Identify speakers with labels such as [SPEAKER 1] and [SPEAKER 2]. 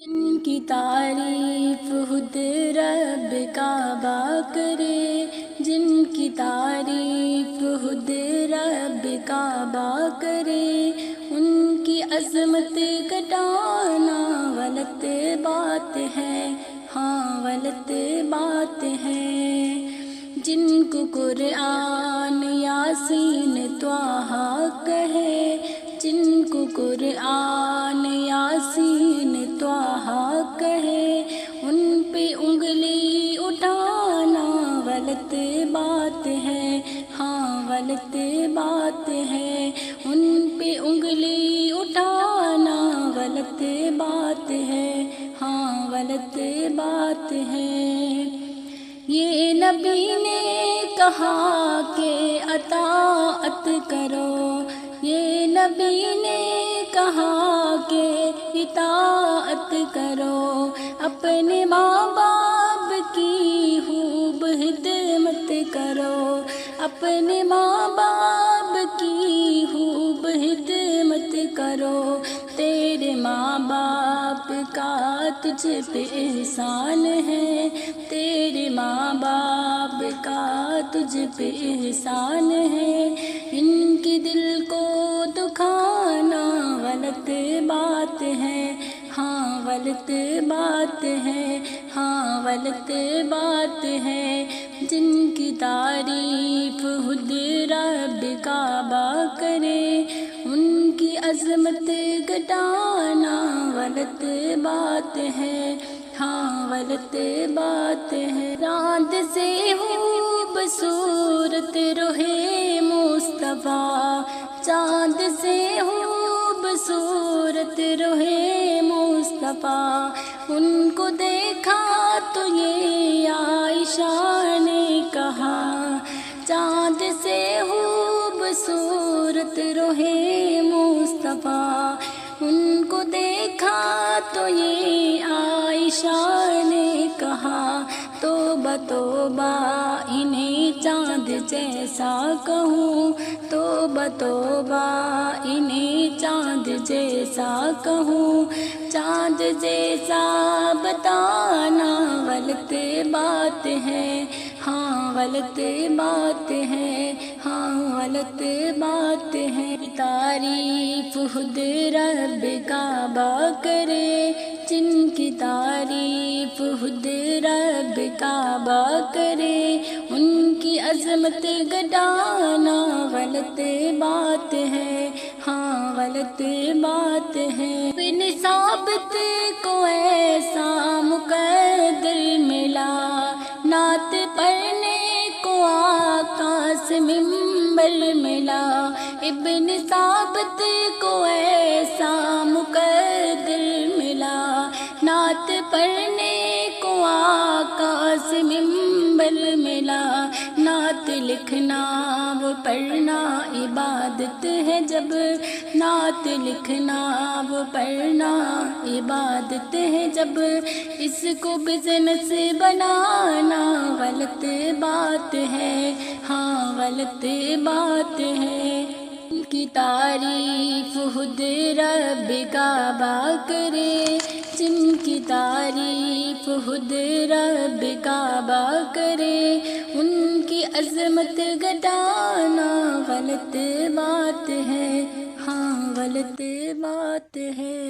[SPEAKER 1] جن کی تعریف خود رب کعبہ کرے، جن کی تعریف خود رب کعبہ کرے، ان کی عظمت گھٹانا غلط بات ہے، ہاں غلط بات ہے۔ جن کو قرآن یاسین طٰہٰ کہے، جن کو قرآن یاسین طٰہٰ کہے، ان پہ انگلی اٹھانا غلط بات ہے، ہاں غلط بات ہے۔ ان پہ انگلی اٹھانا غلط بات ہے، ہاں غلط بات ہے۔ یہ نبی نے کہا کہ اطاعت کرو، یہ نبی نے کہا کہ اطاعت کرو، اپنے ماں باپ کی خوب خدمت کرو، اپنے ماں باپ کی خوب خدمت کرو۔ تیرے ماں باپ کا تجھ پہ احسان ہے، تیرے ماں باپ کا تجھ پہ احسان ہے، ان کے دل کو دکھانا غلط بات ہے، ہاں غلط بات ہے، ہاں غلط بات ہے۔ جن کی تعریف خود رب کعبہ کرے، ان کی عظمت گھٹانا غلط بات ہے، ہاں غلط بات ہے۔ چاند سے خوبصورت روحے مصطفیٰ، چاند سے خوبصورت روحے مصطفیٰ، ان کو دیکھا تو یہ عائشہ نے کہا، چاند سے خوبصورت روحے مصطفیٰ، ان کو دیکھا تو یہ عائشہ نے کہا، توبہ توبہ انہیں چاند جیسا کہوں، توبہ توبہ انہیں چاند جیسا کہوں، چاند جیسا بتانا غلط بات ہے، ہاں غلط بات ہے، ہاں غلط بات ہے۔ تعریف خود رب کعبہ کرے، جن کی تعریف خود رب کعبہ کرے، ان کی عظمت گھٹانا غلط بات ہے، ہاں غلط بات ہے۔ ابن ثابت کو ایسا مقدر ملا، نعت پڑھنے کو آقا سے منبر ملا، ابن ثابت کو ایسا مقدر ملا، نعت پڑھنے کو آقا سے منبر ملا۔ نعت لکھنا و پڑھنا عبادت ہے جب، نعت لکھنا و پڑھنا عبادت ہے جب، اس کو بزنس بنانا غلط بات ہے، ہاں غلط بات ہے۔ ان کی تعریف خود رب کعبہ کرے، جن کی تعریف خود رب کعبہ کرے، ان کی عظمت گھٹانا غلط بات ہے، ہاں غلط بات ہے۔